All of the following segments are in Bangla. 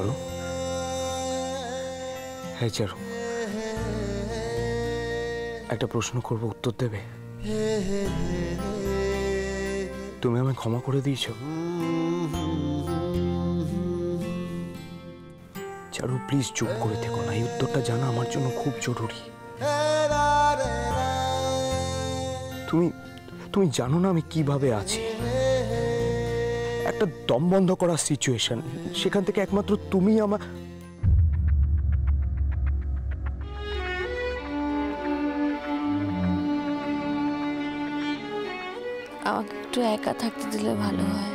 চারু, হ্যাঁ চারু, একটা প্রশ্ন করব, উত্তর দেবে? তুমি আমায় ক্ষমা করে দিয়েছো? চারু প্লিজ চুপ করে থেকো না, এই উত্তরটা জানা আমার জন্য খুব জরুরি। তুমি জানো না আমি কিভাবে আছি। একটা দম বন্ধ করার সিচুয়েশন, সেখান থেকে একমাত্র তুমি আমার। আমাকে একটু একা থাকতে দিলে ভালো হয়।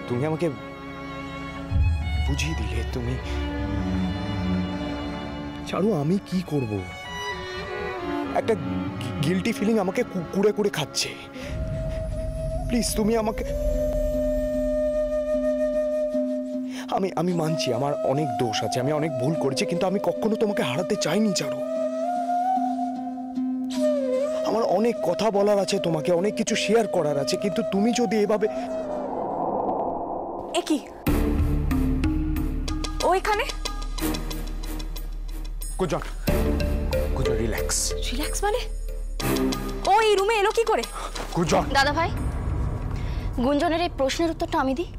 তুমি আমাকে বুঝিয়ে দিলে। তুমি চারু, আমি কি করব? একটা গিল্টি ফিলিং আমাকে কুড়ে কুড়ে খাচ্ছে। প্লিজ তুমি আমাকে। আমি মানছি আমার অনেক দোষ আছে, আমি অনেক ভুল করেছি, কিন্তু আমি কখনো তোমাকে হারাতে চাইনি চারু। আমার অনেক কথা বলার আছে তোমাকে, অনেক কিছু শেয়ার করার আছে, কিন্তু তুমি যদি এভাবে। কি ও এখানে? গুজন, রিল্যাক্স। রিল্যাক্স মানে? ও এই রুমে এলো কি করে? গুজন। দাদা ভাই, গুঞ্জনের এই প্রশ্নের উত্তরটা আমি দিই।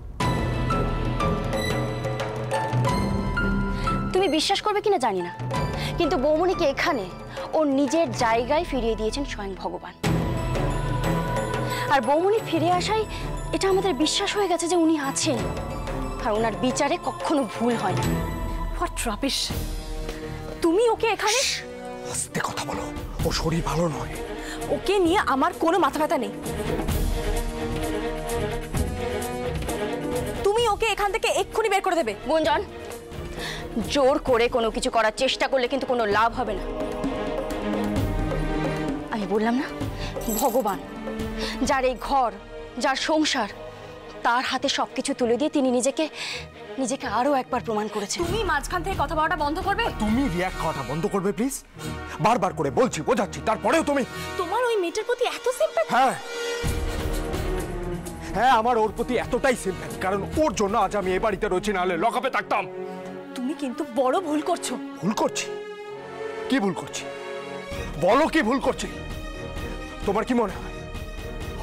তুমি বিশ্বাস করবে কিনা জানি না, কিন্তু বৌমনিকে এখানে ওর নিজের জায়গায় ফিরিয়ে দিয়েছেন স্বয়ং ভগবান। আর বৌমনি ফিরে আসায় এটা আমাদের বিশ্বাস হয়ে গেছে যে উনি আছেন, আর ওনার বিচারে কখনো ভুল হয় না। What rubbish! তুমি ওকে এখানে? আস্তে কথা বলো, ও শরীর ভালো নয়। ওকে নিয়ে আমার কোনো মাথা ব্যথা নেই। তুমি ওকে এখান থেকে এক্ষুনি বের করে দেবে। গুঞ্জন, জোর করে কোনো কিছু করার চেষ্টা করলে কিন্তু কোনো লাভ হবে না। আমি বললাম না, ভগবান যার এই ঘর, যার সংসার, তার হাতে সবকিছু তুলে দিয়ে তিনি নিজেকে আরো একবার প্রমাণ করেছেন। তুমি মাঝখান থেকে কথা বলাটা বন্ধ করবে? তুমি রিয়াক্ট করাটা বন্ধ করবে প্লিজ? বারবার করে বলছি, বোঝাচ্ছি, তারপরেও তুমি। তোমার ওই মেয়েটার প্রতি এত সিম্প্যাথি? হ্যাঁ, আমার ওর প্রতি এতটাই সিম্প্যাথি, কারণ ওর জন্য আজ আমি এ বাড়িতে রয়েছি, নাহলে লকআপে থাকতাম। তুমি কিন্তু বড় ভুল করছো। ভুল করছি? কি ভুল করছি বলো, কি ভুল করছি? তোমার কি মনে হয়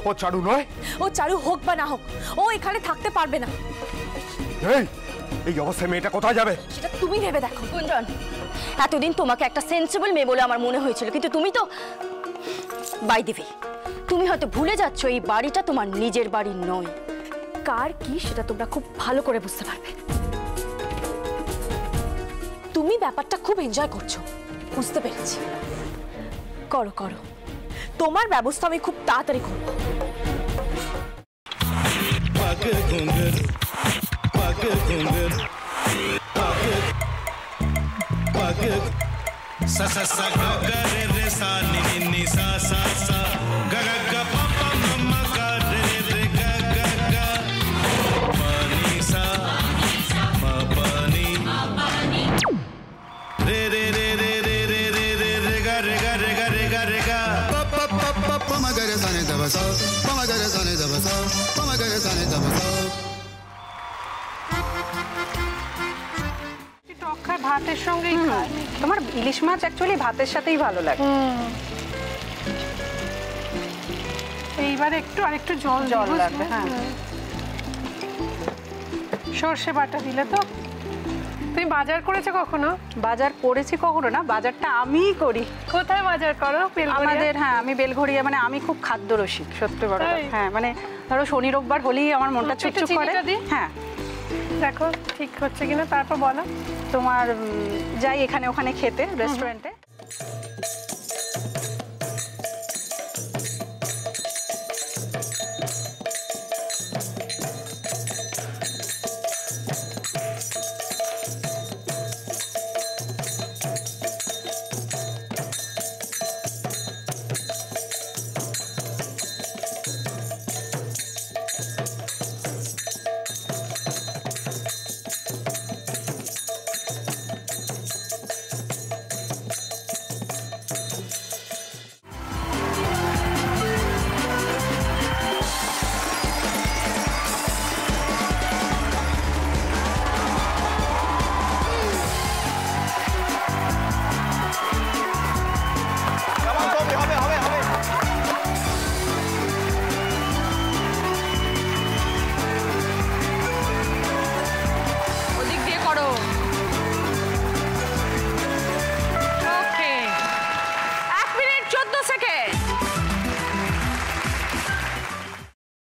ও চারু নয়? ও চারু হোক বা না হোক, ও এখানে থাকতে পারবে না। এই অবস্থায় মেয়েটা কোথায় যাবে সেটা তুমি ভেবে দেখো। গুঞ্জন, এতদিন তোমাকে একটা সেন্সিবল মেয়ে বলে আমার মনে হয়েছিল, কিন্তু তুমি তো বাই দিবি। তুমি হয়তো ভুলে যাচ্ছ এই বাড়িটা তোমার নিজের বাড়ি নয়। কার কি সেটা তোমরা খুব ভালো করে বুঝতে পারবে। তুমি ব্যাপারটা খুব এনজয় করছো, বুঝতে পেরেছি। করো করো, তোমার ব্যবস্থা আমি খুব তাড়াতাড়ি করব। ভাতের সঙ্গেই খায়। তোমার ইলিশ মাছ অ্যাকচুয়ালি ভাতের সাথেই ভালো লাগে। এইবার আরেকটু জল লাগবে। হ্যাঁ, সর্ষে বাটা দিলে তো। তুমি বাজার করেছো কখনো? বাজার করেছি কখনো না, বাজারটা আমিই করি। কোথায় বাজার করো? আমাদের, হ্যাঁ, আমি বেলঘড়িয়া। মানে আমি খুব খাদ্য রসিক, সত্যি বড়। হ্যাঁ, মানে ধরো শনি রোববার হলেই আমার মনটা চুপচুপ করে। হ্যাঁ, দেখো ঠিক হচ্ছে কিনা, তারপর বলো। তোমার যাই এখানে ওখানে খেতে, রেস্টুরেন্টে।